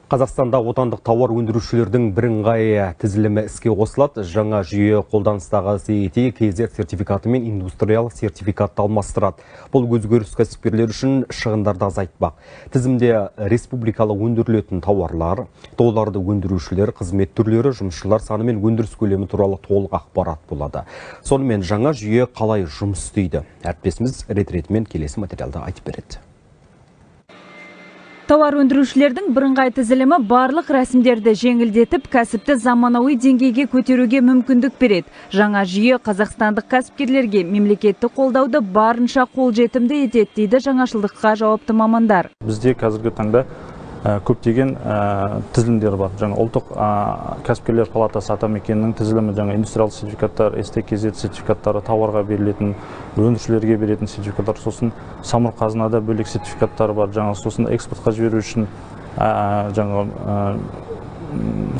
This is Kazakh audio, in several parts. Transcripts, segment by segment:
Қазақстанда отандық тауар өндірушілердің бірыңғай тізілімі іске қосылады. Жаңа жүйе қолданыстағы CET, KZ сертификаты мен индустриялық сертификатты алмастырады. Бұл өзгеріс кәсіпкерлер үшін шығындарды азайтпақ. Тізімде республикалық өндірілетін тауарлар, оларды өндірушілер, қызмет түрлері, жұмысшылар саны мен өндіріс көлемі туралы толық ақпарат болады. Сонымен жаңа жүйе қалай жұмыс істейді? Әріптесіміз рет-ретімен келесі материалда айтып береді. Тауар өндірушілердің бірыңғай тізілімі барлық рәсімдерді жеңілдетіп, кәсіпті заманауи деңгейге көтеруге мүмкіндік береді. Жаңа жүйе қазақстандық кәсіпкерлерге мемлекеттік қолдауды барынша қолжетімді етеді, дейді жаңашылдыққа жауапты мамандар. Бізде қазіргі таңда көптеген тізілімдер бар. Жаңа ұлттық кәсіпкерлер палатасы атамекенінің тізілімі, жаңа индустриялық сертификаттар, STKZ сертификаттары, тауарға берілетін, өндірушілерге беретін сертификаттар, сосын самұрық қазынада бөлек сертификаттар бар. Жаңа сосын экспортқа жіберу үшін жаңа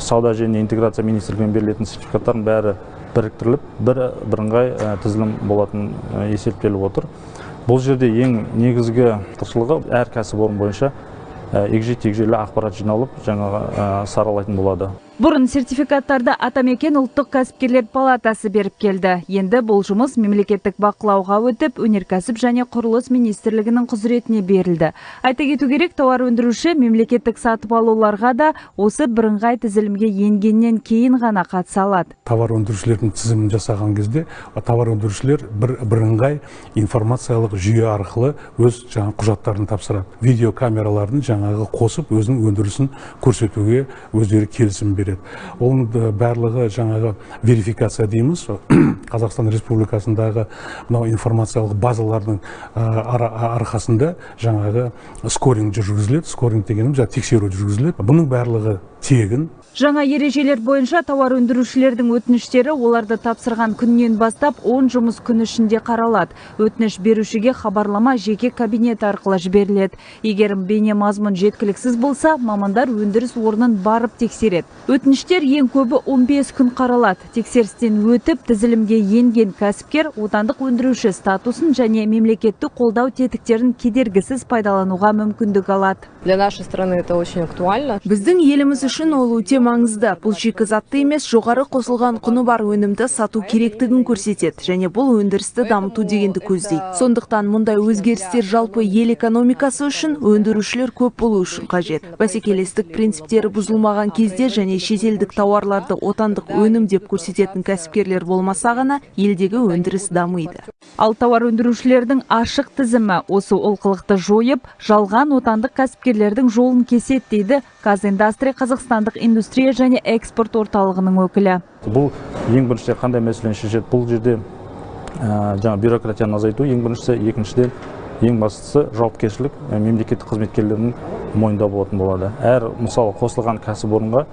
сауда және интеграция министрлігімен берілетін сертификаттардың бәрі біріктіріліп, бірыңғай тізілім болатын есептеліп отыр. Бұл жерде ең негізгі артықшылығы әр кәсіпорын бойынша егжей-тегжейлі ақпарат жиналып, жаңағы саралайтын болады. Бұрын сертификаттарды атамекен ұлттық кәсіпкерлер палатасы беріп келді. Енді бұл жұмыс мемлекеттік бақылауға өтіп, өнеркәсіп және құрылыс министрлігінің құзыретіне берілді. Айта кету керек, тауар өндіруші мемлекеттік сатып алуларға да осы бірыңғай тізілімге енгеннен кейін ғана қатыса алады. Тауар өндірушілердің тізімін жасаған кезде, тауар өндірушілер бірыңғай информациялық жүйе арқылы өз жаңа құжаттарын тапсырады. Видеокамераларын жаңағы қосып, өзінің өндірісін көрсетуге өздері келісім береді. Оның барлығы жаңағы верификация дейміз. Қазақстан Республикасындағы информациялық базалардың арқасында жаңағы скоринг жүргізіледі. Скоринг дегеніміз тексеру жүргізіледі. Бұның барлығы тегін. Жаңа ережелер бойынша тауар өндірушілердің өтініштері оларды тапсырған күннен бастап 10 жұмыс күні ішінде қаралады. Өтініш берушіге хабарлама жеке кабинет арқылы жіберіледі. Егер бейне мазмұн жеткіліксіз болса, мамандар өндіріс орнын барып тексереді. Өтініштер ең көбі 15 күн қаралады. Тексерістен өтіп, тізілімге енген кәсіпкер отандық өндіруші статусын және мемлекеттік қолдау тетіктерін кедергісіз пайдалануға мүмкіндік алады. Для нашей страны это очень актуально. Біздің еліміз үшін ол өте маңызды. Бұл шикізатты емес, жоғары қосылған құны бар өнімді сату керектігін көрсетеді және бұл өндірісті дамыту дегенді көздейді. Сондықтан мұндай өзгерістер жалпы ел экономикасы үшін өндірушілер көп болу үшін қажет. Бәсекелестік принциптері бұзылмаған кезде және шетелдік тауарларды отандық өнім деп көрсететін кәсіпкерлер болмаса ғана елдегі өндіріс дамиды. Ал тауар өндірушілердің ашық тізімі осы олқылықты жойып, жалған отандық кәсіпкерлердің жолын кеседі, дейді Казиндастри Қазақстандық индустрия және экспорт орталығының өкілі. Бұл ең бірінші қандай мәселені шешеді? Бұл жерде жаңа бюрократияны азайту ең біріншісі, екіншіден ең бастысы жауапкершілік мемлекеттік қызметкерлерінің мойнында болатын болады. Әр мысалы қосылған кәсіпорынға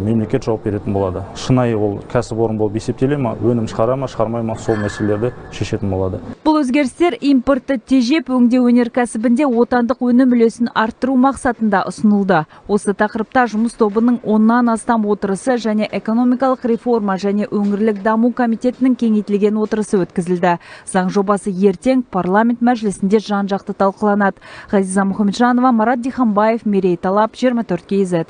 мемлекет жауап беретін болады. Шынайы ол кәсіпорын болып есептеле ма, өнім шығара ма, шығармай ма, сол мәселелерді шешетін болады. Бұл өзгерістер импортты тежеп, өңдеу өнеркәсібінде отандық өнім үлесін арттыру мақсатында ұсынылды. Осы тақырыпта жұмыс тобының 10-нан астам отырысы және экономикалық реформа және өңірлік даму комитетінің кеңейтілген отырысы өткізілді. Заң жобасы ертең парламент мәжілісінде жан-жақты талқыланады. Ғазиза Мұхамеджанова, Марат Диханбаев, Мерей Талап, 24 KZ.